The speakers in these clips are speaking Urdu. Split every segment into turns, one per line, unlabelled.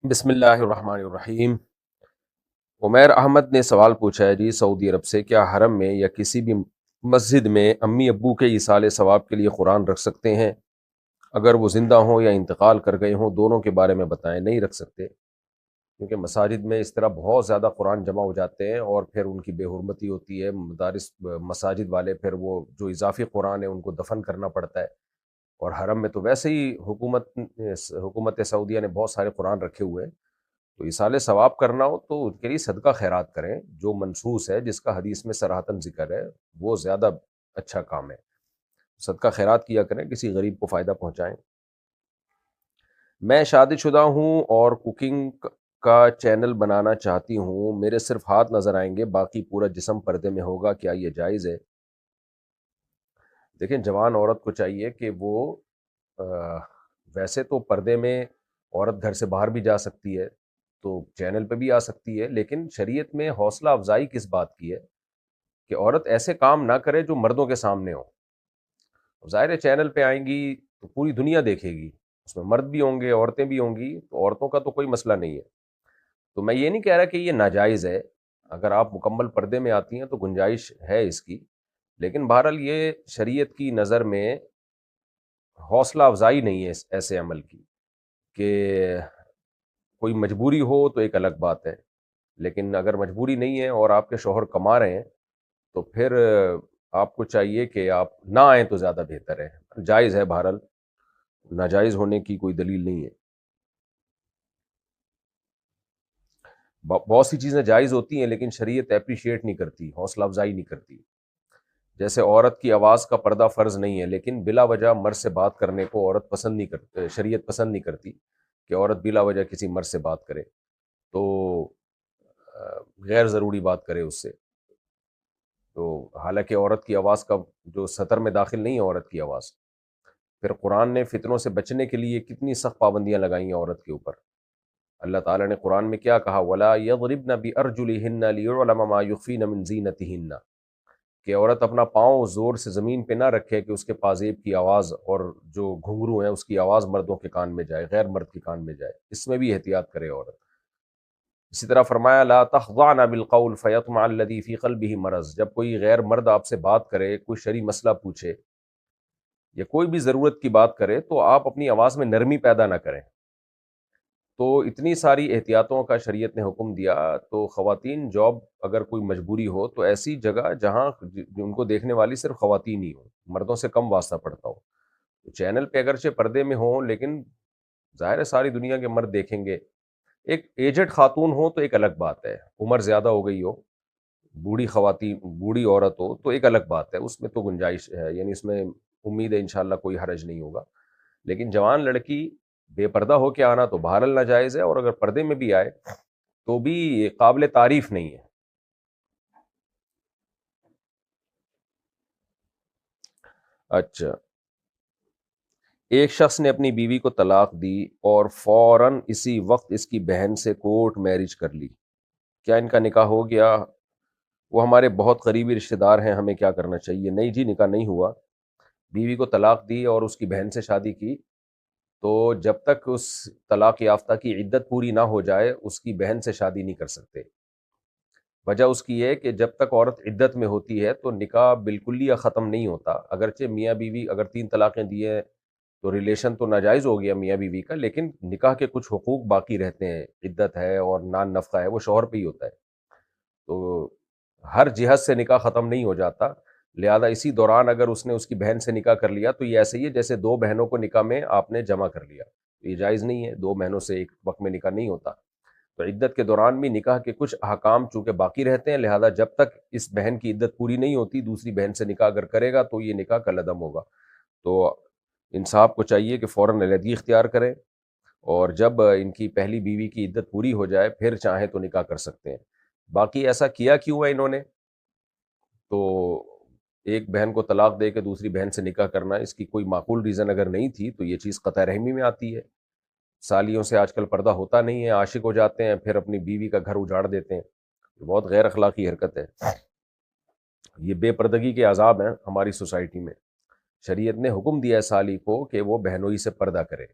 بسم اللہ الرحمن الرحیم۔ عمیر احمد نے سوال پوچھا ہے جی سعودی عرب سے، کیا حرم میں یا کسی بھی مسجد میں امی ابو کے ایصال ثواب کے لیے قرآن رکھ سکتے ہیں؟ اگر وہ زندہ ہوں یا انتقال کر گئے ہوں، دونوں کے بارے میں بتائیں۔ نہیں رکھ سکتے، کیونکہ مساجد میں اس طرح بہت زیادہ قرآن جمع ہو جاتے ہیں اور پھر ان کی بے حرمتی ہوتی ہے۔ مدارس مساجد والے پھر وہ جو اضافی قرآن ہے ان کو دفن کرنا پڑتا ہے، اور حرم میں تو ویسے ہی حکومت سعودیہ نے بہت سارے قرآن رکھے ہوئے ہیں۔ تو ایصال ثواب کرنا ہو تو ان کے لیے صدقہ خیرات کریں، جو منصوص ہے، جس کا حدیث میں صراحتاً ذکر ہے، وہ زیادہ اچھا کام ہے۔ صدقہ خیرات کیا کریں، کسی غریب کو فائدہ پہنچائیں۔ میں شادی شدہ ہوں اور کوکنگ کا چینل بنانا چاہتی ہوں، میرے صرف ہاتھ نظر آئیں گے، باقی پورا جسم پردے میں ہوگا، کیا یہ جائز ہے؟ دیکھیں، جوان عورت کو چاہیے کہ وہ ویسے تو پردے میں عورت گھر سے باہر بھی جا سکتی ہے، تو چینل پہ بھی آ سکتی ہے، لیکن شریعت میں حوصلہ افزائی کس بات کی ہے کہ عورت ایسے کام نہ کرے جو مردوں کے سامنے ہو۔ ظاہر ہے چینل پہ آئیں گی تو پوری دنیا دیکھے گی، اس میں مرد بھی ہوں گے، عورتیں بھی ہوں گی، تو عورتوں کا تو کوئی مسئلہ نہیں ہے۔ تو میں یہ نہیں کہہ رہا کہ یہ ناجائز ہے، اگر آپ مکمل پردے میں آتی ہیں تو گنجائش ہے اس کی، لیکن بہرحال یہ شریعت کی نظر میں حوصلہ افزائی نہیں ہے ایسے عمل کی۔ کہ کوئی مجبوری ہو تو ایک الگ بات ہے، لیکن اگر مجبوری نہیں ہے اور آپ کے شوہر کما رہے ہیں تو پھر آپ کو چاہیے کہ آپ نہ آئیں تو زیادہ بہتر ہے۔ جائز ہے، بہرحال ناجائز ہونے کی کوئی دلیل نہیں ہے۔ بہت سی چیزیں جائز ہوتی ہیں لیکن شریعت اپریشیٹ نہیں کرتی، حوصلہ افزائی نہیں کرتی۔ جیسے عورت کی آواز کا پردہ فرض نہیں ہے، لیکن بلا وجہ مرد سے بات کرنے کو عورت پسند نہیں کرتی، شریعت پسند نہیں کرتی کہ عورت بلا وجہ کسی مرد سے بات کرے، تو غیر ضروری بات کرے اس سے۔ تو حالانکہ عورت کی آواز کا جو سطر میں داخل نہیں ہے عورت کی آواز، پھر قرآن نے فتنوں سے بچنے کے لیے کتنی سخت پابندیاں لگائی ہیں عورت کے اوپر۔ اللہ تعالیٰ نے قرآن میں کیا کہا، وَلَا يَضْرِبْنَ بِأَرْجُلِهِنَّ لِيُعْلَمَ مَا يُخْفِينَ مِن زِينَتِهِنَّ، کہ عورت اپنا پاؤں زور سے زمین پہ نہ رکھے کہ اس کے پازیب کی آواز اور جو گھنگرو ہیں اس کی آواز مردوں کے کان میں جائے، غیر مرد کے کان میں جائے، اس میں بھی احتیاط کرے عورت۔ اسی طرح فرمایا لا تخضعن بالقول فیطمع الذی فی قلبہ مرض، جب کوئی غیر مرد آپ سے بات کرے، کوئی شرعی مسئلہ پوچھے یا کوئی بھی ضرورت کی بات کرے، تو آپ اپنی آواز میں نرمی پیدا نہ کریں۔ تو اتنی ساری احتیاطوں کا شریعت نے حکم دیا، تو خواتین جاب اگر کوئی مجبوری ہو تو ایسی جگہ جہاں ان کو دیکھنے والی صرف خواتین ہی ہوں، مردوں سے کم واسطہ پڑتا ہو۔ تو چینل پہ اگرچہ پردے میں ہوں لیکن ظاہر ہے ساری دنیا کے مرد دیکھیں گے۔ ایک ایجڈ خاتون ہو تو ایک الگ بات ہے، عمر زیادہ ہو گئی ہو، بوڑھی خواتین، بوڑھی عورت ہو تو ایک الگ بات ہے، اس میں تو گنجائش ہے، یعنی اس میں امید ہے انشاءاللہ کوئی حرج نہیں ہوگا۔ لیکن جوان لڑکی بے پردہ ہو کے آنا تو بہرحال ناجائز ہے، اور اگر پردے میں بھی آئے تو بھی قابل تعریف نہیں ہے۔ اچھا، ایک شخص نے اپنی بیوی کو طلاق دی اور فوراً اسی وقت اس کی بہن سے کورٹ میرج کر لی، کیا ان کا نکاح ہو گیا؟ وہ ہمارے بہت قریبی رشتہ دار ہیں، ہمیں کیا کرنا چاہیے؟ نہیں جی، نکاح نہیں ہوا۔ بیوی کو طلاق دی اور اس کی بہن سے شادی کی، تو جب تک اس طلاق یافتہ کی عدت پوری نہ ہو جائے اس کی بہن سے شادی نہیں کر سکتے۔ وجہ اس کی ہے کہ جب تک عورت عدت میں ہوتی ہے تو نکاح بالکلیہ ختم نہیں ہوتا، اگرچہ میاں بیوی اگر 3 طلاقیں دیے تو ریلیشن تو ناجائز ہو گیا میاں بیوی کا، لیکن نکاح کے کچھ حقوق باقی رہتے ہیں، عدت ہے اور نان نفقہ ہے، وہ شوہر پہ ہی ہوتا ہے۔ تو ہر جہت سے نکاح ختم نہیں ہو جاتا، لہذا اسی دوران اگر اس نے اس کی بہن سے نکاح کر لیا تو یہ ایسے ہی ہے جیسے 2 بہنوں کو نکاح میں آپ نے جمع کر لیا، یہ جائز نہیں ہے، 2 بہنوں سے ایک وقت میں نکاح نہیں ہوتا۔ تو عدت کے دوران بھی نکاح کے کچھ احکام چونکہ باقی رہتے ہیں، لہذا جب تک اس بہن کی عدت پوری نہیں ہوتی دوسری بہن سے نکاح اگر کرے گا تو یہ نکاح کالعدم ہوگا۔ تو ان صاحب کو چاہیے کہ فوراً علیحدگی اختیار کریں، اور جب ان کی پہلی بیوی کی عدت پوری ہو جائے پھر چاہیں تو نکاح کر سکتے ہیں۔ باقی ایسا کیا کیوں ہے انہوں نے؟ تو ایک بہن کو طلاق دے کے دوسری بہن سے نکاح کرنا، اس کی کوئی معقول ریزن اگر نہیں تھی تو یہ چیز قطع رحمی میں آتی ہے۔ سالیوں سے آج کل پردہ ہوتا نہیں ہے، عاشق ہو جاتے ہیں پھر اپنی بیوی کا گھر اجاڑ دیتے ہیں، یہ بہت غیر اخلاقی حرکت ہے۔ یہ بے پردگی کے عذاب ہیں ہماری سوسائٹی میں۔ شریعت نے حکم دیا ہے سالی کو کہ وہ بہنوئی سے پردہ کرے،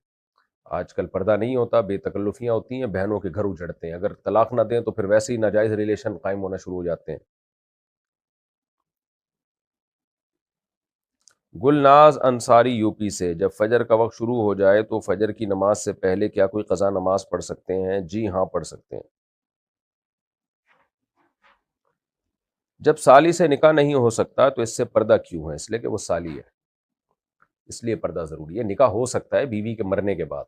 آج کل پردہ نہیں ہوتا، بے تکلفیاں ہوتی ہیں، بہنوں کے گھر اجڑتے ہیں، اگر طلاق نہ دیں تو پھر ویسے ہی ناجائز ریلیشن قائم ہونا شروع ہو جاتے ہیں۔ گلناز انصاری یو پی سے، جب فجر کا وقت شروع ہو جائے تو فجر کی نماز سے پہلے کیا کوئی قضا نماز پڑھ سکتے ہیں؟ جی ہاں، پڑھ سکتے ہیں۔ جب سالی سے نکاح نہیں ہو سکتا تو اس سے پردہ کیوں ہے؟ اس لیے کہ وہ سالی ہے، اس لیے پردہ ضروری ہے۔ نکاح ہو سکتا ہے بیوی کے مرنے کے بعد،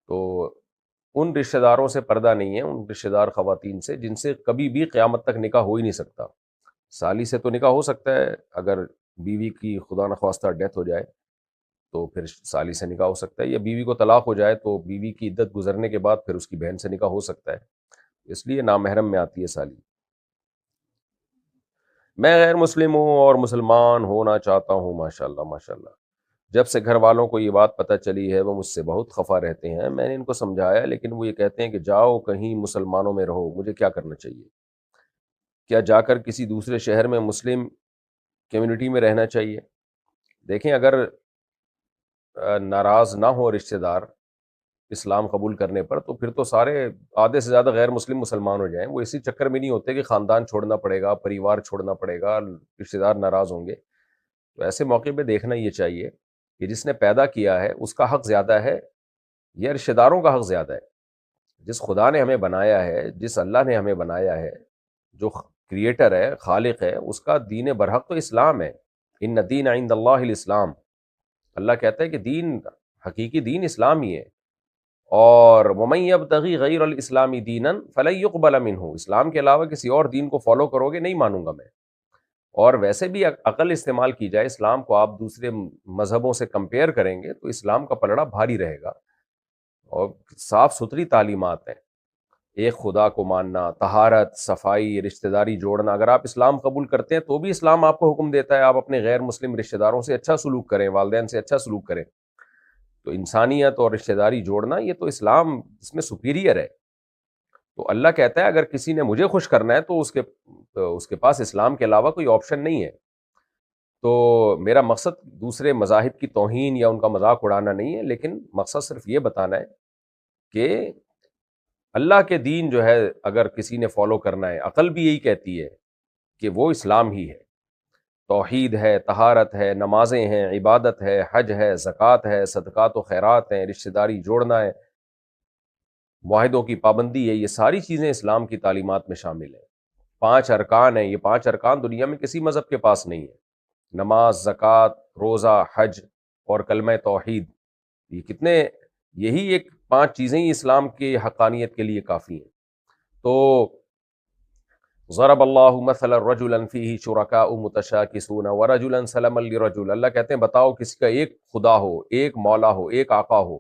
تو ان رشتہ داروں سے پردہ نہیں ہے، ان رشتہ دار خواتین سے جن سے کبھی بھی قیامت تک نکاح ہو ہی نہیں سکتا۔ سالی سے تو نکاح ہو سکتا ہے، اگر بیوی کی خدا نخواستہ ڈیتھ ہو جائے تو پھر سالی سے نکاح ہو سکتا ہے، یا بیوی کو طلاق ہو جائے تو بیوی کی عدت گزرنے کے بعد پھر اس کی بہن سے نکاح ہو سکتا ہے، اس لیے نامحرم میں آتی ہے سالی۔ میں غیر مسلم ہوں اور مسلمان ہونا چاہتا ہوں۔ ماشاء اللہ ماشاء اللہ۔ جب سے گھر والوں کو یہ بات پتہ چلی ہے وہ مجھ سے بہت خفا رہتے ہیں، میں نے ان کو سمجھایا لیکن وہ یہ کہتے ہیں کہ جاؤ کہیں مسلمانوں میں رہو، مجھے کیا کرنا چاہیے؟ کیا جا کر کسی دوسرے شہر میں مسلم کمیونٹی میں رہنا چاہیے؟ دیکھیں، اگر ناراض نہ ہو رشتہ دار اسلام قبول کرنے پر تو پھر تو سارے آدھے سے زیادہ غیر مسلم مسلمان ہو جائیں، وہ اسی چکر میں نہیں ہوتے کہ خاندان چھوڑنا پڑے گا، پریوار چھوڑنا پڑے گا، رشتہ دار ناراض ہوں گے۔ تو ایسے موقع پہ دیکھنا یہ چاہیے کہ جس نے پیدا کیا ہے اس کا حق زیادہ ہے یا رشتہ داروں کا حق زیادہ ہے؟ جس خدا نے ہمیں بنایا ہے، جس اللہ نے ہمیں بنایا ہے، جو کریٹر ہے، خالق ہے، اس کا دین برحق تو اسلام ہے۔ ان الدین عند اللہ الاسلام، اللہ کہتا ہے کہ دین، حقیقی دین اسلام ہی ہے۔ اور وَمَن يَبْتَغِي غَيْرَ الْإِسْلَامِ دِينًا فَلَن يُقْبَلَ مِنْهُ، اسلام کے علاوہ کسی اور دین کو فالو کرو گے، نہیں مانوں گا میں۔ اور ویسے بھی عقل استعمال کی جائے، اسلام کو آپ دوسرے مذہبوں سے کمپیئر کریں گے تو اسلام کا پلڑا بھاری رہے گا، اور صاف ستھری تعلیمات ہیں، ایک خدا کو ماننا، طہارت، صفائی، رشتہ داری جوڑنا۔ اگر آپ اسلام قبول کرتے ہیں تو بھی اسلام آپ کو حکم دیتا ہے آپ اپنے غیر مسلم رشتہ داروں سے اچھا سلوک کریں، والدین سے اچھا سلوک کریں۔ تو انسانیت اور رشتہ داری جوڑنا، یہ تو اسلام اس میں سپیریئر ہے۔ تو اللہ کہتا ہے اگر کسی نے مجھے خوش کرنا ہے تو اس کے پاس اسلام کے علاوہ کوئی آپشن نہیں ہے۔ تو میرا مقصد دوسرے مذاہب کی توہین یا ان کا مذاق اڑانا نہیں ہے، لیکن مقصد صرف یہ بتانا ہے کہ اللہ کے دین جو ہے اگر کسی نے فالو کرنا ہے، عقل بھی یہی کہتی ہے کہ وہ اسلام ہی ہے۔ توحید ہے، طہارت ہے، نمازیں ہیں، عبادت ہے، حج ہے، زکوٰۃ ہے، صدقات و خیرات ہیں، رشتہ داری جوڑنا ہے، معاہدوں کی پابندی ہے، یہ ساری چیزیں اسلام کی تعلیمات میں شامل ہیں۔ 5 ارکان ہیں، یہ 5 ارکان دنیا میں کسی مذہب کے پاس نہیں ہے: نماز، زکوٰۃ، روزہ، حج اور کلمہ توحید۔ یہ کتنے، یہی ایک 5 چیزیں ہی اسلام کی حقانیت کے لیے کافی ہیں۔ تو ضرب اللہ مثلا رجلا فیہ شرکاء متشاکسون ورجلا سلما لرجل، اللہ کہتے ہیں بتاؤ کسی کا ایک خدا ہو، ایک مولا ہو، ایک آقا ہو،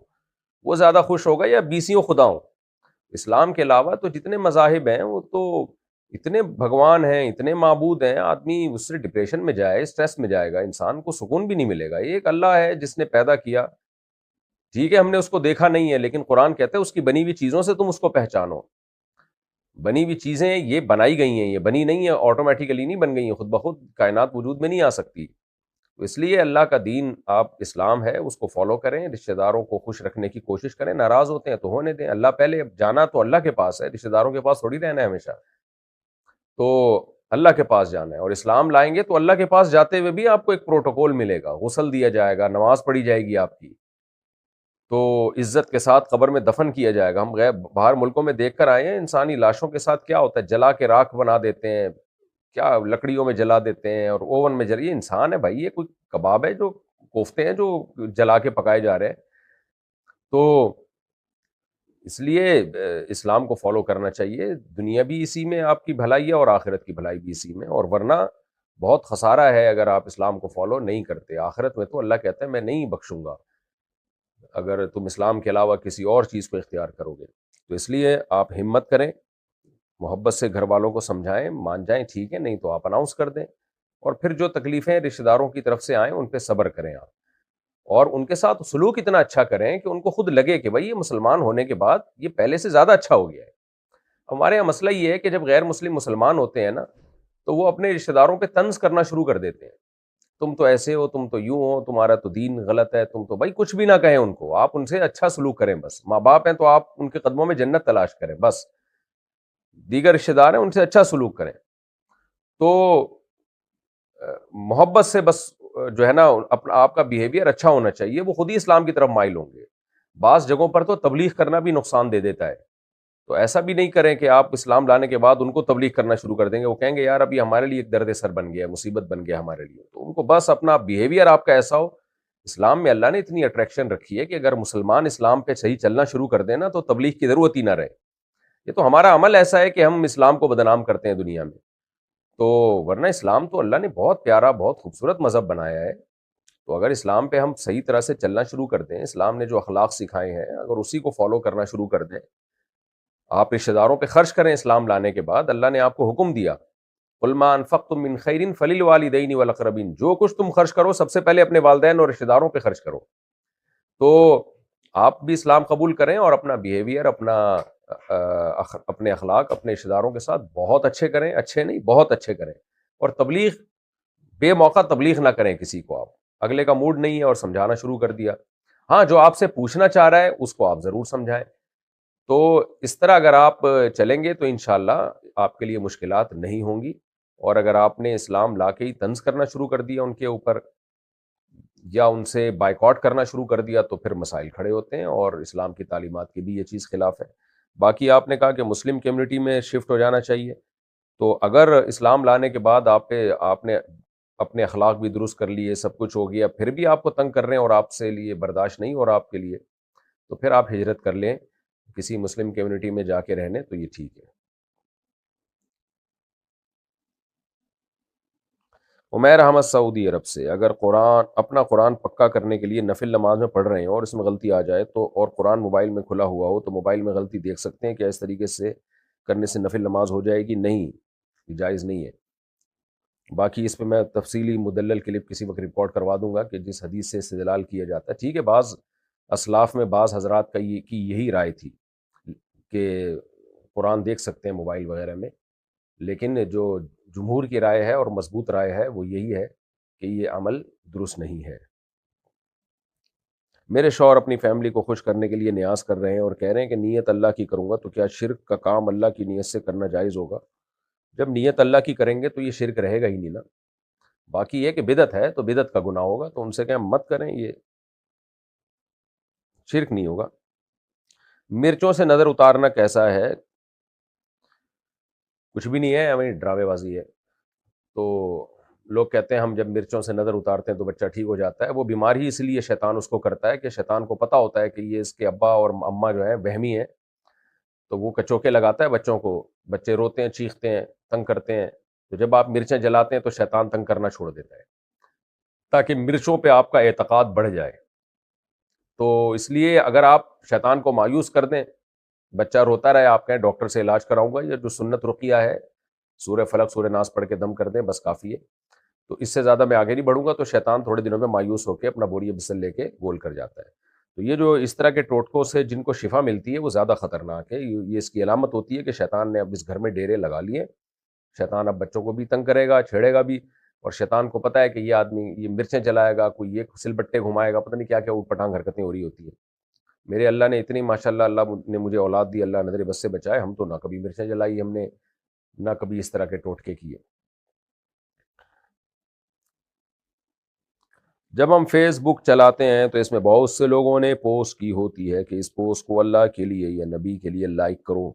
وہ زیادہ خوش ہوگا یا 20 خداؤں؟ اسلام کے علاوہ تو جتنے مذاہب ہیں وہ تو اتنے بھگوان ہیں، اتنے معبود ہیں، آدمی اس سے ڈپریشن میں جائے، اسٹریس میں جائے گا، انسان کو سکون بھی نہیں ملے گا۔ ایک اللہ ہے جس نے پیدا کیا، ٹھیک ہے ہم نے اس کو دیکھا نہیں ہے، لیکن قرآن کہتا ہے اس کی بنی ہوئی چیزوں سے تم اس کو پہچانو۔ بنی ہوئی چیزیں یہ بنائی گئی ہیں، یہ بنی نہیں ہے، آٹومیٹیکلی نہیں بن گئی ہیں، خود بخود کائنات وجود میں نہیں آ سکتی۔ تو اس لیے اللہ کا دین آپ اسلام ہے، اس کو فالو کریں، رشتہ داروں کو خوش رکھنے کی کوشش کریں، ناراض ہوتے ہیں تو ہونے دیں، اللہ پہلے، اب جانا تو اللہ کے پاس ہے، رشتہ داروں کے پاس تھوڑی رہنا ہے ہمیشہ، تو اللہ کے پاس جانا ہے۔ اور اسلام لائیں گے تو اللہ کے پاس جاتے ہوئے بھی آپ کو ایک پروٹوکول ملے گا، غسل دیا جائے گا، نماز پڑھی جائے گی آپ کی، تو عزت کے ساتھ قبر میں دفن کیا جائے گا۔ ہم غیر باہر ملکوں میں دیکھ کر آئے ہیں انسانی لاشوں کے ساتھ کیا ہوتا ہے، جلا کے راکھ بنا دیتے ہیں، کیا لکڑیوں میں جلا دیتے ہیں اور اوون میں یہ انسان ہے بھائی، یہ کوئی کباب ہے جو کوفتے ہیں جو جلا کے پکائے جا رہے ہیں؟ تو اس لیے اسلام کو فالو کرنا چاہیے، دنیا بھی اسی میں آپ کی بھلائی ہے اور آخرت کی بھلائی بھی اسی میں، اور ورنہ بہت خسارہ ہے اگر آپ اسلام کو فالو نہیں کرتے۔ آخرت میں تو اللہ کہتا ہے میں نہیں بخشوں گا اگر تم اسلام کے علاوہ کسی اور چیز کو اختیار کرو گے۔ تو اس لیے آپ ہمت کریں، محبت سے گھر والوں کو سمجھائیں، مان جائیں ٹھیک ہے، نہیں تو آپ اناؤنس کر دیں، اور پھر جو تکلیفیں رشتہ داروں کی طرف سے آئیں ان پہ صبر کریں آپ، اور ان کے ساتھ سلوک اتنا اچھا کریں کہ ان کو خود لگے کہ بھائی یہ مسلمان ہونے کے بعد یہ پہلے سے زیادہ اچھا ہو گیا ہے۔ ہمارے یہاں مسئلہ یہ ہے کہ جب غیر مسلم مسلمان ہوتے ہیں نا تو وہ اپنے رشتہ داروں پہ طنز کرنا شروع کر دیتے ہیں تم تو ایسے ہو، تم تو یوں ہو، تمہارا تو دین غلط ہے، تم تو بھائی کچھ بھی نہ کہیں ان کو، آپ ان سے اچھا سلوک کریں، بس ماں باپ ہیں تو آپ ان کے قدموں میں جنت تلاش کریں، بس دیگر رشتے دار ہیں ان سے اچھا سلوک کریں. تو محبت سے بس جو ہے نا اپنا آپ کا بیہیویئر اچھا ہونا چاہیے، وہ خود ہی اسلام کی طرف مائل ہوں گے. بعض جگہوں پر تو تبلیغ کرنا بھی نقصان دے دیتا ہے، تو ایسا بھی نہیں کریں کہ آپ اسلام لانے کے بعد ان کو تبلیغ کرنا شروع کر دیں گے، وہ کہیں گے یار ابھی ہمارے لیے ایک درد سر بن گیا، مصیبت بن گیا ہمارے لیے. تو ان کو بس اپنا بیہیویئر آپ کا ایسا ہو. اسلام میں اللہ نے اتنی اٹریکشن رکھی ہے کہ اگر مسلمان اسلام پہ صحیح چلنا شروع کر دیں نا تو تبلیغ کی ضرورت ہی نہ رہے. یہ تو ہمارا عمل ایسا ہے کہ ہم اسلام کو بدنام کرتے ہیں دنیا میں. تو ورنہ اسلام تو اللہ نے بہت پیارا بہت خوبصورت مذہب بنایا ہے. تو اگر اسلام پہ ہم صحیح طرح سے چلنا شروع کر دیں، اسلام نے جو اخلاق سکھائے ہیں اگر اسی کو فالو کرنا شروع کر دیں، آپ رشتہ داروں پہ خرچ کریں اسلام لانے کے بعد. اللہ نے آپ کو حکم دیا قل ما انفقتم من خیر فللوالدین والاقربین، جو کچھ تم خرچ کرو سب سے پہلے اپنے والدین اور رشتہ داروں پہ خرچ کرو. تو آپ بھی اسلام قبول کریں اور اپنا بیہیویئر اپنے اخلاق اپنے رشتہ داروں کے ساتھ بہت اچھے کریں، اچھے نہیں بہت اچھے کریں. اور تبلیغ بے موقع تبلیغ نہ کریں کسی کو. آپ اگلے کا موڈ نہیں ہے اور سمجھانا شروع کر دیا، ہاں جو آپ سے پوچھنا چاہ رہا ہے اس کو آپ ضرور سمجھائیں. تو اس طرح اگر آپ چلیں گے تو انشاءاللہ آپ کے لیے مشکلات نہیں ہوں گی. اور اگر آپ نے اسلام لا کے ہی طنز کرنا شروع کر دیا ان کے اوپر یا ان سے بائیکاٹ کرنا شروع کر دیا تو پھر مسائل کھڑے ہوتے ہیں، اور اسلام کی تعلیمات کی بھی یہ چیز خلاف ہے. باقی آپ نے کہا کہ مسلم کمیونٹی میں شفٹ ہو جانا چاہیے، تو اگر اسلام لانے کے بعد آپ نے اپنے اخلاق بھی درست کر لیے، سب کچھ ہو گیا، پھر بھی آپ کو تنگ کر رہے ہیں اور آپ سے لیے برداشت نہیں ہو رہا آپ کے لیے، تو پھر آپ ہجرت کر لیں کسی مسلم کمیونٹی میں جا کے رہنے، تو یہ ٹھیک ہے. عمیر احمد سعودی عرب سے، اگر اپنا قرآن پکا کرنے کے لیے نفل نماز میں پڑھ رہے ہیں اور اس میں غلطی آ جائے تو، اور قرآن موبائل میں کھلا ہوا ہو تو موبائل میں غلطی دیکھ سکتے ہیں کیا؟ اس طریقے سے کرنے سے نفل نماز ہو جائے گی؟ نہیں، یہ جائز نہیں ہے. باقی اس پہ میں تفصیلی مدلل کلپ کسی وقت ریکارڈ کروا دوں گا کہ جس حدیث سے استدلال کیا جاتا ہے. ٹھیک ہے، بعض اسلاف میں بعض حضرات کی یہی رائے تھی کہ قرآن دیکھ سکتے ہیں موبائل وغیرہ میں، لیکن جو جمہور کی رائے ہے اور مضبوط رائے ہے وہ یہی ہے کہ یہ عمل درست نہیں ہے. میرے شوہر اپنی فیملی کو خوش کرنے کے لیے نیاز کر رہے ہیں اور کہہ رہے ہیں کہ نیت اللہ کی کروں گا، تو کیا شرک کا کام اللہ کی نیت سے کرنا جائز ہوگا؟ جب نیت اللہ کی کریں گے تو یہ شرک رہے گا ہی نہیں نا. باقی یہ کہ بدعت ہے تو بدعت کا گناہ ہوگا، تو ان سے کہیں مت کریں، یہ شرک نہیں ہوگا. مرچوں سے نظر اتارنا کیسا ہے؟ کچھ بھی نہیں ہے، ہمیں ڈرامے بازی ہے. تو لوگ کہتے ہیں ہم جب مرچوں سے نظر اتارتے ہیں تو بچہ ٹھیک ہو جاتا ہے. وہ بیماری اس لیے شیطان اس کو کرتا ہے کہ شیطان کو پتہ ہوتا ہے کہ یہ اس کے ابا اور اماں جو ہیں وہمی ہیں، تو وہ کچوکے لگاتا ہے بچوں کو، بچے روتے ہیں چیختے ہیں تنگ کرتے ہیں. تو جب آپ مرچیں جلاتے ہیں تو شیطان تنگ کرنا چھوڑ دیتا ہے تاکہ مرچوں پہ آپ کا اعتقاد بڑھ جائے. تو اس لیے اگر آپ شیطان کو مایوس کر دیں، بچہ روتا رہے، آپ کہیں ڈاکٹر سے علاج کراؤں گا، یا جو سنت رقیہ ہے سورہ فلق سورہ ناس پڑھ کے دم کر دیں، بس کافی ہے. تو اس سے زیادہ میں آگے نہیں بڑھوں گا، تو شیطان تھوڑے دنوں میں مایوس ہو کے اپنا بوری بسل لے کے گول کر جاتا ہے. تو یہ جو اس طرح کے ٹوٹکوں سے جن کو شفا ملتی ہے وہ زیادہ خطرناک ہے. یہ اس کی علامت ہوتی ہے کہ شیطان نے اب اس گھر میں ڈیرے لگا لیے. شیطان اب بچوں کو بھی تنگ کرے گا، چھیڑے گا بھی، اور شیطان کو پتہ ہے کہ یہ آدمی یہ مرچیں جلائے گا، کوئی یہ سل بٹے گھمائے گا، پتہ نہیں کیا کیا اوٹ پٹانگ حرکتیں ہو رہی ہوتی ہیں. میرے اللہ نے اتنی ماشاءاللہ اللہ نے مجھے اولاد دی، اللہ نظر بس سے بچائے، ہم تو نہ کبھی مرچیں جلائی ہم نے، نہ کبھی اس طرح کے ٹوٹکے کیے. جب ہم فیس بک چلاتے ہیں تو اس میں بہت سے لوگوں نے پوسٹ کی ہوتی ہے کہ اس پوسٹ کو اللہ کے لیے یا نبی کے لیے لائک کرو،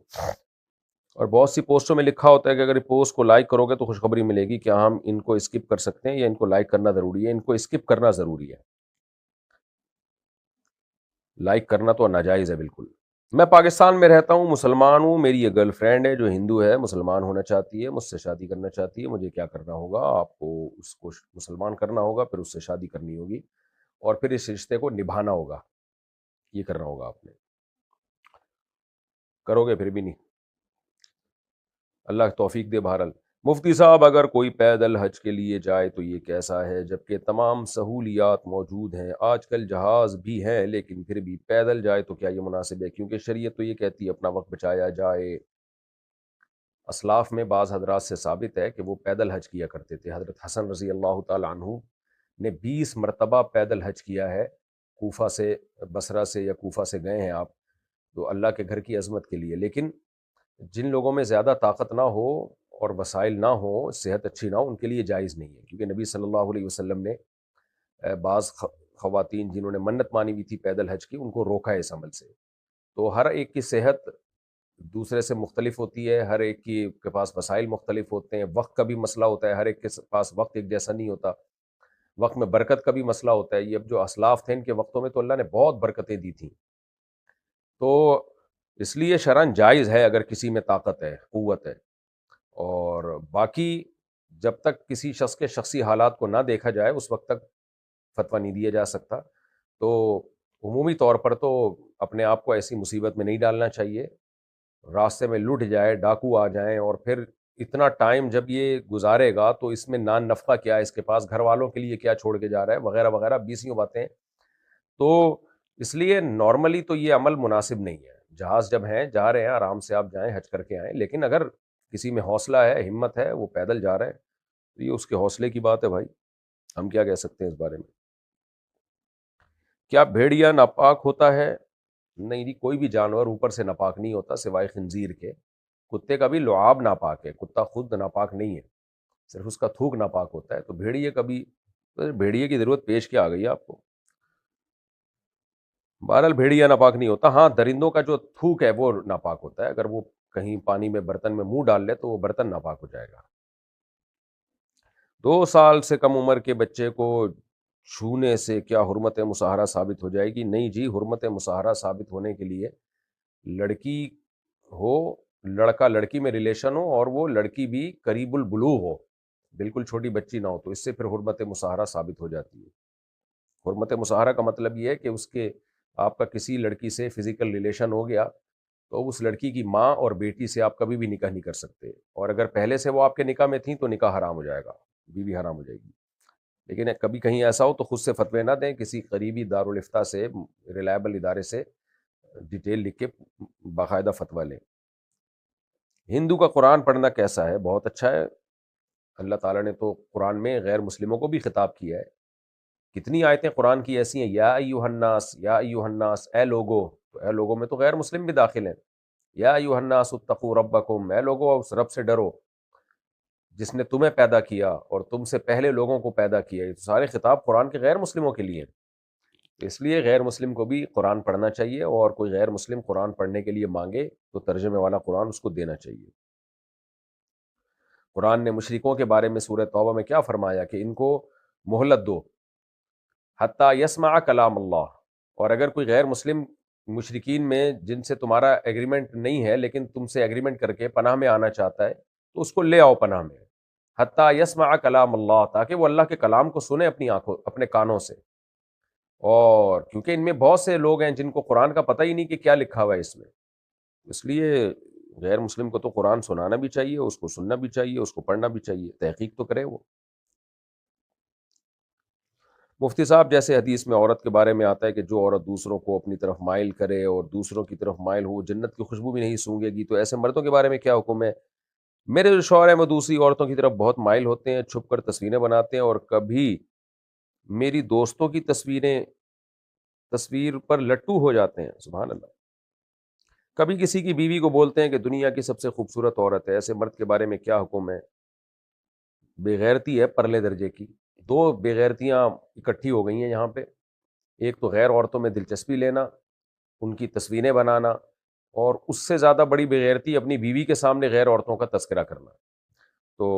اور بہت سی پوسٹوں میں لکھا ہوتا ہے کہ اگر اس پوسٹ کو لائک کرو گے تو خوشخبری ملے گی. کیا ہم ان کو اسکپ کر سکتے ہیں یا ان کو لائک کرنا ضروری ہے؟ ان کو اسکپ کرنا ضروری ہے، لائک کرنا تو ناجائز ہے بالکل. میں پاکستان میں رہتا ہوں، مسلمان ہوں، میری یہ گرل فرینڈ ہے جو ہندو ہے، مسلمان ہونا چاہتی ہے، مجھ سے شادی کرنا چاہتی ہے، مجھے کیا کرنا ہوگا؟ آپ کو اس کو مسلمان کرنا ہوگا، پھر اس سے شادی کرنی ہوگی، اور پھر اس رشتے کو نبھانا ہوگا. یہ کرنا ہوگا آپ نے، کرو گے پھر بھی نہیں. اللہ توفیق دے. بہرحال مفتی صاحب، اگر کوئی پیدل حج کے لیے جائے تو یہ کیسا ہے جبکہ تمام سہولیات موجود ہیں؟ آج کل جہاز بھی ہیں لیکن پھر بھی پیدل جائے تو کیا یہ مناسب ہے؟ کیونکہ شریعت تو یہ کہتی ہے اپنا وقت بچایا جائے. اسلاف میں بعض حضرات سے ثابت ہے کہ وہ پیدل حج کیا کرتے تھے. حضرت حسن رضی اللہ تعالیٰ عنہ نے 20 مرتبہ پیدل حج کیا ہے، کوفہ سے، بصرہ سے یا کوفہ سے گئے ہیں آپ تو اللہ کے گھر کی عظمت کے لیے، لیکن جن لوگوں میں زیادہ طاقت نہ ہو اور وسائل نہ ہو، صحت اچھی نہ ہو، ان کے لیے جائز نہیں ہے، کیونکہ نبی صلی اللہ علیہ وسلم نے بعض خواتین جنہوں نے منت مانی ہوئی تھی پیدل حج کی، ان کو روکا ہے اس عمل سے۔ تو ہر ایک کی صحت دوسرے سے مختلف ہوتی ہے، ہر ایک کے پاس وسائل مختلف ہوتے ہیں، وقت کا بھی مسئلہ ہوتا ہے، ہر ایک کے پاس وقت ایک جیسا نہیں ہوتا، وقت میں برکت کا بھی مسئلہ ہوتا ہے۔ یہ اب جو اسلاف تھے ان کے وقتوں میں تو اللہ نے بہت برکتیں دی تھیں، تو اس لیے شرعاً جائز ہے اگر کسی میں طاقت ہے، قوت ہے۔ اور باقی جب تک کسی شخص کے شخصی حالات کو نہ دیکھا جائے اس وقت تک فتویٰ نہیں دیا جا سکتا۔ تو عمومی طور پر تو اپنے آپ کو ایسی مصیبت میں نہیں ڈالنا چاہیے، راستے میں لٹ جائے، ڈاکو آ جائیں، اور پھر اتنا ٹائم جب یہ گزارے گا تو اس میں نان نفقہ کیا ہے اس کے پاس، گھر والوں کے لیے کیا چھوڑ کے جا رہا ہے، وغیرہ وغیرہ بیسیوں باتیں۔ تو اس لیے نارملی تو یہ عمل مناسب نہیں ہے۔ جہاز جب ہیں جا رہے ہیں آرام سے آپ جائیں، حج کر کے آئیں، لیکن اگر کسی میں حوصلہ ہے، ہمت ہے، وہ پیدل جا رہے ہیں تو یہ اس کے حوصلے کی بات ہے بھائی، ہم کیا کہہ سکتے ہیں اس بارے میں۔ کیا بھیڑیا ناپاک ہوتا ہے؟ نہیں جی، کوئی بھی جانور اوپر سے ناپاک نہیں ہوتا سوائے خنزیر کے۔ کتے کا بھی لعاب ناپاک ہے، کتا خود ناپاک نہیں ہے، صرف اس کا تھوک ناپاک ہوتا ہے۔ تو بھیڑیے کا بھی، بھیڑیے کی ضرورت پیش کیا آ گئی ہے آپ کو؟ بہرحال بھیڑیا ناپاک نہیں ہوتا، ہاں درندوں کا جو تھوک ہے وہ ناپاک ہوتا ہے، اگر وہ کہیں پانی میں برتن میں منہ ڈال لے تو وہ برتن ناپاک ہو جائے گا۔ 2 سال سے کم عمر کے بچے کو چھونے سے کیا حرمت مصاہرہ ثابت ہو جائے گی؟ نہیں جی، حرمت مصاہرہ ثابت ہونے کے لیے لڑکی ہو، لڑکا لڑکی میں ریلیشن ہو، اور وہ لڑکی بھی قریب البلوغ ہو، بالکل چھوٹی بچی نہ ہو، تو اس سے پھر حرمت مصاہرہ ثابت ہو جاتی ہے۔ حرمت مصاہرہ کا مطلب یہ ہے کہ اس کے، آپ کا کسی لڑکی سے فزیکل ریلیشن ہو گیا تو اس لڑکی کی ماں اور بیٹی سے آپ کبھی بھی نکاح نہیں کر سکتے، اور اگر پہلے سے وہ آپ کے نکاح میں تھیں تو نکاح حرام ہو جائے گا، بیوی حرام ہو جائے گی۔ لیکن کبھی کہیں ایسا ہو تو خود سے فتوے نہ دیں، کسی قریبی دارالافتاء سے، ریلائبل ادارے سے ڈیٹیل لکھ کے باقاعدہ فتویٰ لیں۔ ہندو کا قرآن پڑھنا کیسا ہے؟ بہت اچھا ہے، اللہ تعالیٰ نے تو قرآن میں غیر مسلموں کو بھی خطاب کیا ہے، کتنی آیتیں قرآن کی ایسی ہیں، یا ایھا الناس، یا ایھا الناس، اے لوگو، تو اے لوگوں میں تو غیر مسلم بھی داخل ہیں۔ یا ایھا الناس اتقوا ربکم، اے لوگو اس رب سے ڈرو جس نے تمہیں پیدا کیا اور تم سے پہلے لوگوں کو پیدا کیا۔ یہ تو سارے خطاب قرآن کے غیر مسلموں کے لیے ہیں، اس لیے غیر مسلم کو بھی قرآن پڑھنا چاہیے، اور کوئی غیر مسلم قرآن پڑھنے کے لیے مانگے تو ترجمے والا قرآن اس کو دینا چاہیے۔ قرآن نے مشرکوں کے بارے میں سورہ توبہ میں کیا فرمایا کہ ان کو مہلت دو حتیٰ یسمع کلام اللہ، اور اگر کوئی غیر مسلم مشرکین میں جن سے تمہارا ایگریمنٹ نہیں ہے لیکن تم سے ایگریمنٹ کر کے پناہ میں آنا چاہتا ہے تو اس کو لے آؤ پناہ میں، حتیٰ یسمع کلام اللہ، تاکہ وہ اللہ کے کلام کو سنے اپنی آنکھوں، اپنے کانوں سے۔ اور کیونکہ ان میں بہت سے لوگ ہیں جن کو قرآن کا پتہ ہی نہیں کہ کیا لکھا ہوا ہے اس میں، اس لیے غیر مسلم کو تو قرآن سنانا بھی چاہیے، اس کو سننا بھی چاہیے، اس کو پڑھنا بھی چاہیے، تحقیق تو کرے وہ۔ مفتی صاحب، جیسے حدیث میں عورت کے بارے میں آتا ہے کہ جو عورت دوسروں کو اپنی طرف مائل کرے اور دوسروں کی طرف مائل ہو جنت کی خوشبو بھی نہیں سونگے گی، تو ایسے مردوں کے بارے میں کیا حکم ہے؟ میرے جو شوہر ہیں وہ دوسری عورتوں کی طرف بہت مائل ہوتے ہیں، چھپ کر تصویریں بناتے ہیں، اور کبھی میری دوستوں کی تصویر پر لٹو ہو جاتے ہیں، سبحان اللہ۔ کبھی کسی کی بیوی کو بولتے ہیں کہ دنیا کی سب سے خوبصورت عورت ہے، ایسے مرد کے بارے میں کیا حکم ہے؟ بے غیرتی ہے پرلے درجے کی، دو بے غیرتیاں اکٹھی ہو گئی ہیں یہاں پہ، ایک تو غیر عورتوں میں دلچسپی لینا، ان کی تصویریں بنانا، اور اس سے زیادہ بڑی بے غیرتی اپنی بیوی کے سامنے غیر عورتوں کا تذکرہ کرنا۔ تو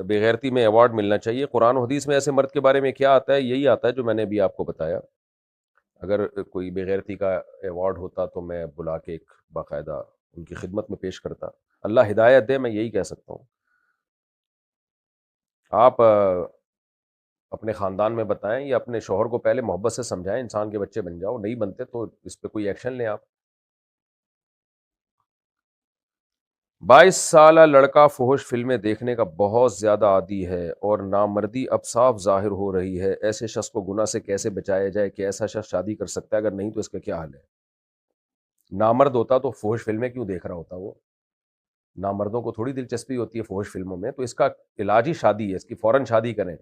بے غیرتی میں ایوارڈ ملنا چاہیے۔ قرآن و حدیث میں ایسے مرد کے بارے میں کیا آتا ہے؟ یہی آتا ہے جو میں نے ابھی آپ کو بتایا۔ اگر کوئی بے غیرتی کا ایوارڈ ہوتا تو میں بلا کے ایک باقاعدہ ان کی خدمت میں پیش کرتا۔ اللہ ہدایت دے، میں یہی کہہ سکتا ہوں۔ آپ اپنے خاندان میں بتائیں یا اپنے شوہر کو پہلے محبت سے سمجھائیں، انسان کے بچے بن جاؤ، نہیں بنتے تو اس پہ کوئی ایکشن لیں آپ۔ 22 سالہ لڑکا فحش فلمیں دیکھنے کا بہت زیادہ عادی ہے اور نامردی اب صاف ظاہر ہو رہی ہے، ایسے شخص کو گناہ سے کیسے بچایا جائے؟ کہ ایسا شخص شادی کر سکتا ہے؟ اگر نہیں تو اس کا کیا حل ہے؟ نامرد ہوتا تو فحش فلمیں کیوں دیکھ رہا ہوتا؟ وہ نامردوں کو تھوڑی دلچسپی ہوتی ہے فحش فلموں میں، تو اس کا علاج ہی شادی ہے، اس کی فوراً شادی کریں۔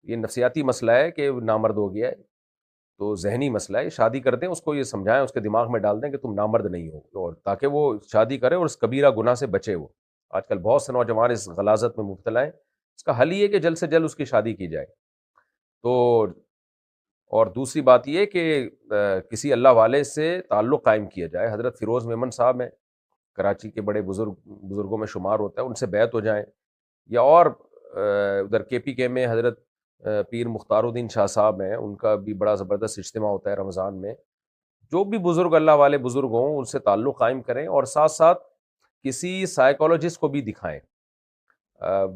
یہ نفسیاتی مسئلہ ہے کہ نامرد ہو گیا ہے، تو ذہنی مسئلہ ہے. شادی کر دیں اس کو، یہ سمجھائیں، اس کے دماغ میں ڈال دیں کہ تم نامرد نہیں ہو، اور تاکہ وہ شادی کرے اور اس کبیرہ گناہ سے بچے. وہ آج کل بہت سے نوجوان اس غلاظت میں مبتلا ہیں. اس کا حل یہ ہے کہ جلد سے جلد اس کی شادی کی جائے. تو اور دوسری بات یہ کہ کسی اللہ والے سے تعلق قائم کیا جائے. حضرت فیروز میمن صاحب ہیں، کراچی کے بڑے بزرگوں میں شمار ہوتا ہے، ان سے بیعت ہو جائیں. یا اور ادھر کے پی کے میں حضرت پیر مختار الدین شاہ صاحب ہیں، ان کا بھی بڑا زبردست اجتماع ہوتا ہے رمضان میں. جو بھی بزرگ اللہ والے بزرگ ہوں ان سے تعلق قائم کریں، اور ساتھ ساتھ کسی سائیکالوجسٹ کو بھی دکھائیں.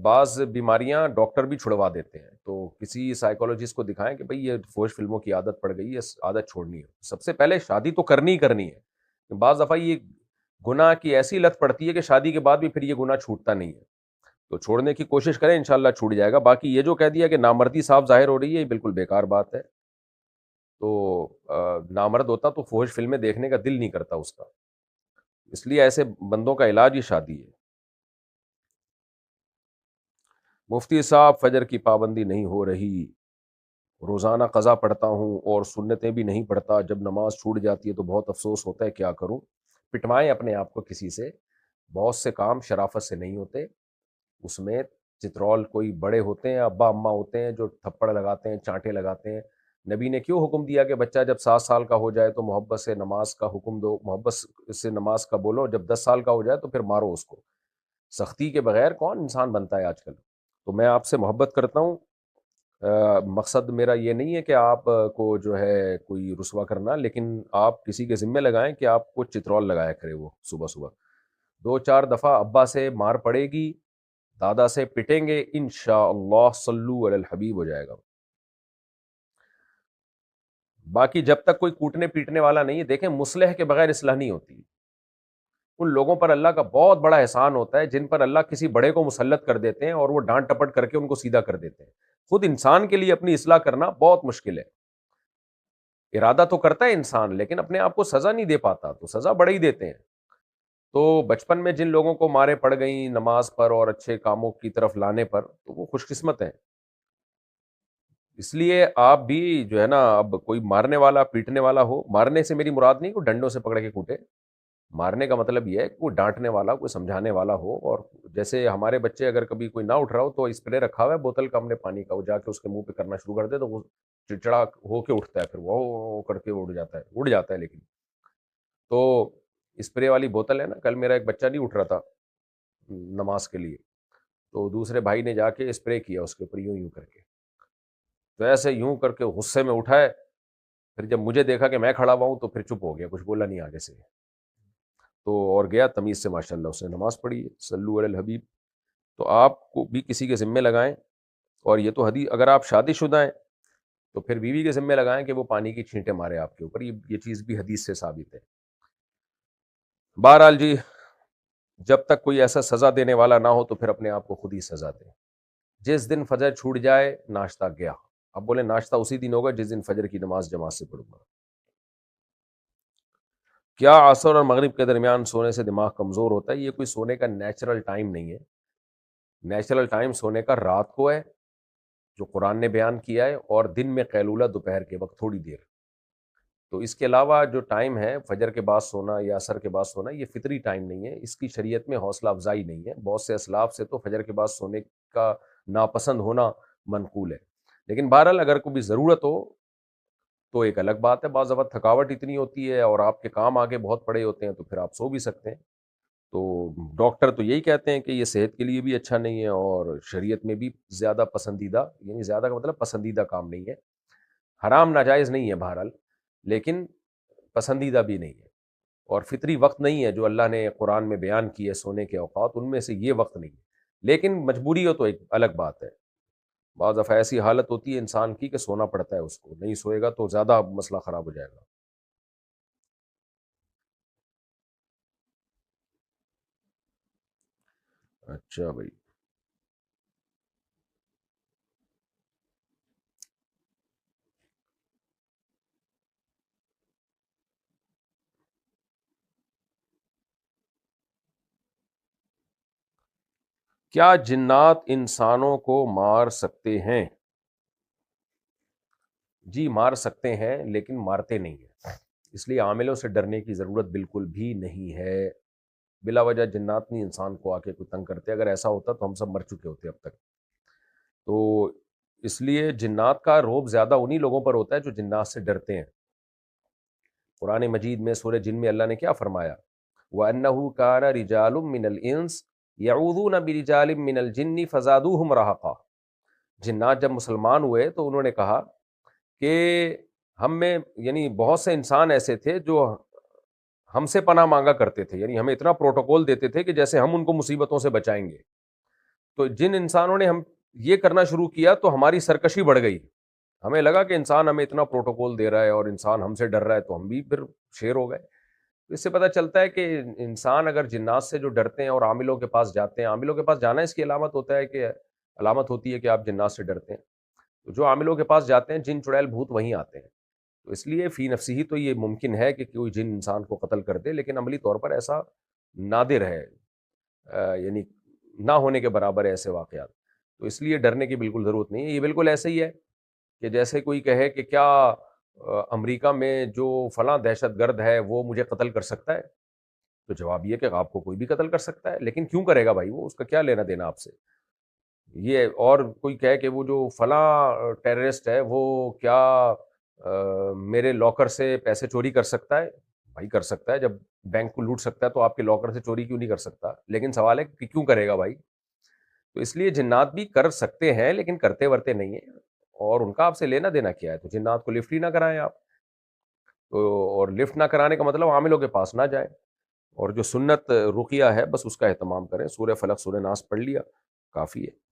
بعض بیماریاں ڈاکٹر بھی چھڑوا دیتے ہیں، تو کسی سائیکالوجسٹ کو دکھائیں کہ بھئی یہ فوش فلموں کی عادت پڑ گئی ہے، عادت چھوڑنی ہے. سب سے پہلے شادی تو کرنی ہی کرنی ہے. بعض دفعہ یہ گناہ کی ایسی لت پڑتی ہے کہ شادی کے بعد بھی پھر یہ گناہ چھوٹتا نہیں ہے. تو چھوڑنے کی کوشش کریں، انشاءاللہ چھوٹ جائے گا. باقی یہ جو کہہ دیا کہ نامردی صاف ظاہر ہو رہی ہے، یہ بالکل بیکار بات ہے. تو نامرد ہوتا تو فوش فلمیں دیکھنے کا دل نہیں کرتا اس کا. اس لیے ایسے بندوں کا علاج ہی شادی ہے. مفتی صاحب فجر کی پابندی نہیں ہو رہی، روزانہ قضا پڑھتا ہوں اور سنتیں بھی نہیں پڑھتا، جب نماز چھوٹ جاتی ہے تو بہت افسوس ہوتا ہے، کیا کروں؟ پٹوائیں اپنے آپ کو کسی سے. بہت سے کام شرافت سے نہیں ہوتے، اس میں چترول کوئی بڑے ہوتے ہیں، ابا اماں ہوتے ہیں جو تھپڑ لگاتے ہیں، چانٹے لگاتے ہیں. نبی نے کیوں حکم دیا کہ بچہ جب 7 سال کا ہو جائے تو محبت سے نماز کا حکم دو، محبت سے نماز کا بولو، جب 10 سال کا ہو جائے تو پھر مارو اس کو. سختی کے بغیر کون انسان بنتا ہے آج کل؟ تو میں آپ سے محبت کرتا ہوں. مقصد میرا یہ نہیں ہے کہ آپ کو جو ہے کوئی رسوا کرنا، لیکن آپ کسی کے ذمے لگائیں کہ آپ کو چترول لگایا کرے وہ صبح صبح. 2 4 دفعہ ابا سے مار پڑے گی، دادا سے پٹیں گے، انشاءاللہ صلو علی الحبیب ہو جائے گا. باقی جب تک کوئی کوٹنے پیٹنے والا نہیں ہے، دیکھیں مصلح کے بغیر اصلاح نہیں ہوتی. ان لوگوں پر اللہ کا بہت بڑا احسان ہوتا ہے جن پر اللہ کسی بڑے کو مسلط کر دیتے ہیں اور وہ ڈانٹ ٹپٹ کر کے ان کو سیدھا کر دیتے ہیں. خود انسان کے لیے اپنی اصلاح کرنا بہت مشکل ہے. ارادہ تو کرتا ہے انسان، لیکن اپنے آپ کو سزا نہیں دے پاتا، تو سزا بڑے ہی دیتے ہیں. تو بچپن میں جن لوگوں کو مارے پڑ گئیں نماز پر اور اچھے کاموں کی طرف لانے پر، تو وہ خوش قسمت ہیں. اس لیے آپ بھی جو ہے نا، اب کوئی مارنے والا پیٹنے والا ہو، مارنے سے میری مراد نہیں کوئی ڈنڈوں سے پکڑ کے کوٹے. مارنے کا مطلب یہ ہے کہ کوئی ڈانٹنے والا، کوئی سمجھانے والا ہو. اور جیسے ہمارے بچے اگر کبھی کوئی نہ اٹھ رہا ہو تو اسپرے رکھا ہوا ہے بوتل کا ہم نے پانی کا، وہ جا کے اس کے منہ پہ کرنا شروع کر دے تو وہ چڑچڑا ہو کے اٹھتا ہے، پھر وہ کر کے اڑ جاتا ہے. لیکن تو اسپرے والی بوتل ہے نا. کل میرا ایک بچہ نہیں اٹھ رہا تھا نماز کے لیے، تو دوسرے بھائی نے جا کے اسپرے کیا اس کے اوپر یوں یوں کر کے، تو ایسے یوں کر کے غصے میں اٹھائے. پھر جب مجھے دیکھا کہ میں کھڑا ہوا ہوں تو پھر چپ ہو گیا، کچھ بولا نہیں آگے سے. تو اور گیا تمیز سے، ماشاءاللہ اس نے نماز پڑھی ہے. صلو علی الحبیب. تو آپ کو بھی کسی کے ذمے لگائیں. اور یہ تو حدیث، اگر آپ شادی شدہ ہیں تو پھر بیوی کے ذمے لگائیں کہ وہ پانی کی چھینٹیں مارے آپ کے اوپر. یہ چیز بھی حدیث سے ثابت ہے. بہرحال جی، جب تک کوئی ایسا سزا دینے والا نہ ہو تو پھر اپنے آپ کو خود ہی سزا دیں. جس دن فجر چھوٹ جائے ناشتہ گیا. اب بولے ناشتہ اسی دن ہوگا جس دن فجر کی نماز جماعت سے پڑھوں گا. کیا عصر اور مغرب کے درمیان سونے سے دماغ کمزور ہوتا ہے؟ یہ کوئی سونے کا نیچرل ٹائم نہیں ہے. نیچرل ٹائم سونے کا رات کو ہے جو قرآن نے بیان کیا ہے، اور دن میں قیلولہ دوپہر کے وقت تھوڑی دیر. تو اس کے علاوہ جو ٹائم ہے فجر کے بعد سونا یا عصر کے بعد سونا، یہ فطری ٹائم نہیں ہے. اس کی شریعت میں حوصلہ افزائی نہیں ہے. بہت سے اسلاف سے تو فجر کے بعد سونے کا ناپسند ہونا منقول ہے. لیکن بہرحال اگر کوئی ضرورت ہو تو ایک الگ بات ہے. بعض وقت تھکاوٹ اتنی ہوتی ہے اور آپ کے کام آگے بہت پڑے ہوتے ہیں تو پھر آپ سو بھی سکتے ہیں. تو ڈاکٹر تو یہی کہتے ہیں کہ یہ صحت کے لیے بھی اچھا نہیں ہے، اور شریعت میں بھی زیادہ پسندیدہ، یعنی زیادہ کا مطلب پسندیدہ کام نہیں ہے. حرام ناجائز نہیں ہے بہرحال، لیکن پسندیدہ بھی نہیں ہے. اور فطری وقت نہیں ہے جو اللہ نے قرآن میں بیان کی ہے سونے کے اوقات، ان میں سے یہ وقت نہیں ہے. لیکن مجبوری ہو تو ایک الگ بات ہے. بعض دفعہ ایسی حالت ہوتی ہے انسان کی کہ سونا پڑتا ہے، اس کو نہیں سوئے گا تو زیادہ مسئلہ خراب ہو جائے گا. اچھا بھائی. کیا جنات انسانوں کو مار سکتے ہیں؟ جی مار سکتے ہیں لیکن مارتے نہیں ہیں، اس لیے عاملوں سے ڈرنے کی ضرورت بالکل بھی نہیں ہے۔ بلا وجہ جنات نہیں انسان کو آ کے کوئی تنگ کرتے، اگر ایسا ہوتا تو ہم سب مر چکے ہوتے اب تک۔ تو اس لیے جنات کا رعب زیادہ انہی لوگوں پر ہوتا ہے جو جنات سے ڈرتے ہیں۔ قرآن مجید میں سورہ جن میں اللہ نے کیا فرمایا؟ وَأَنَّهُ كَانَ رِجَالٌ مِّنَ الْإِنسِ يَعُوذُونَ بِرِجَالٍ مِّنَ الْجِنِّ فَزَادُوهُمْ رَهَقًا۔ جنات جب مسلمان ہوئے تو انہوں نے کہا کہ ہم میں یعنی بہت سے انسان ایسے تھے جو ہم سے پناہ مانگا کرتے تھے، یعنی ہمیں اتنا پروٹوکول دیتے تھے کہ جیسے ہم ان کو مصیبتوں سے بچائیں گے۔ تو جن انسانوں نے ہم یہ کرنا شروع کیا تو ہماری سرکشی بڑھ گئی، ہمیں لگا کہ انسان ہمیں اتنا پروٹوکول دے رہا ہے اور انسان ہم سے ڈر رہا ہے تو ہم بھی پھر شیر ہو گئے۔ اس سے پتہ چلتا ہے کہ انسان اگر جنات سے جو ڈرتے ہیں اور عاملوں کے پاس جاتے ہیں، عاملوں کے پاس جانا اس کی علامت ہوتا ہے کہ علامت ہوتی ہے کہ آپ جنات سے ڈرتے ہیں۔ تو جو عاملوں کے پاس جاتے ہیں جن چڑیل بھوت وہیں آتے ہیں۔ تو اس لیے فی نفسی ہی تو یہ ممکن ہے کہ کوئی جن انسان کو قتل کر دے، لیکن عملی طور پر ایسا نادر ہے، یعنی نہ ہونے کے برابر ہے ایسے واقعات۔ تو اس لیے ڈرنے کی بالکل ضرورت نہیں ہے۔ یہ بالکل ایسے ہی ہے کہ جیسے کوئی کہے کہ کیا امریکہ میں جو فلاں دہشت گرد ہے وہ مجھے قتل کر سکتا ہے؟ تو جواب یہ کہ آپ کو کوئی بھی قتل کر سکتا ہے، لیکن کیوں کرے گا بھائی؟ وہ اس کا کیا لینا دینا آپ سے؟ یہ اور کوئی کہے کہ وہ جو فلاں ٹیررسٹ ہے وہ کیا میرے لاکر سے پیسے چوری کر سکتا ہے؟ بھائی کر سکتا ہے، جب بینک کو لوٹ سکتا ہے تو آپ کے لاکر سے چوری کیوں نہیں کر سکتا؟ لیکن سوال ہے کہ کیوں کرے گا بھائی؟ تو اس لیے جنات بھی کر سکتے ہیں لیکن کرتے ورتے نہیں ہیں، اور ان کا آپ سے لینا دینا کیا ہے؟ تو جنات کو لفٹ ہی نہ کرائیں آپ تو، اور لفٹ نہ کرانے کا مطلب عاملوں کے پاس نہ جائیں، اور جو سنت رقیہ ہے بس اس کا اہتمام کریں، سورہ فلق سورہ ناس پڑھ لیا کافی ہے۔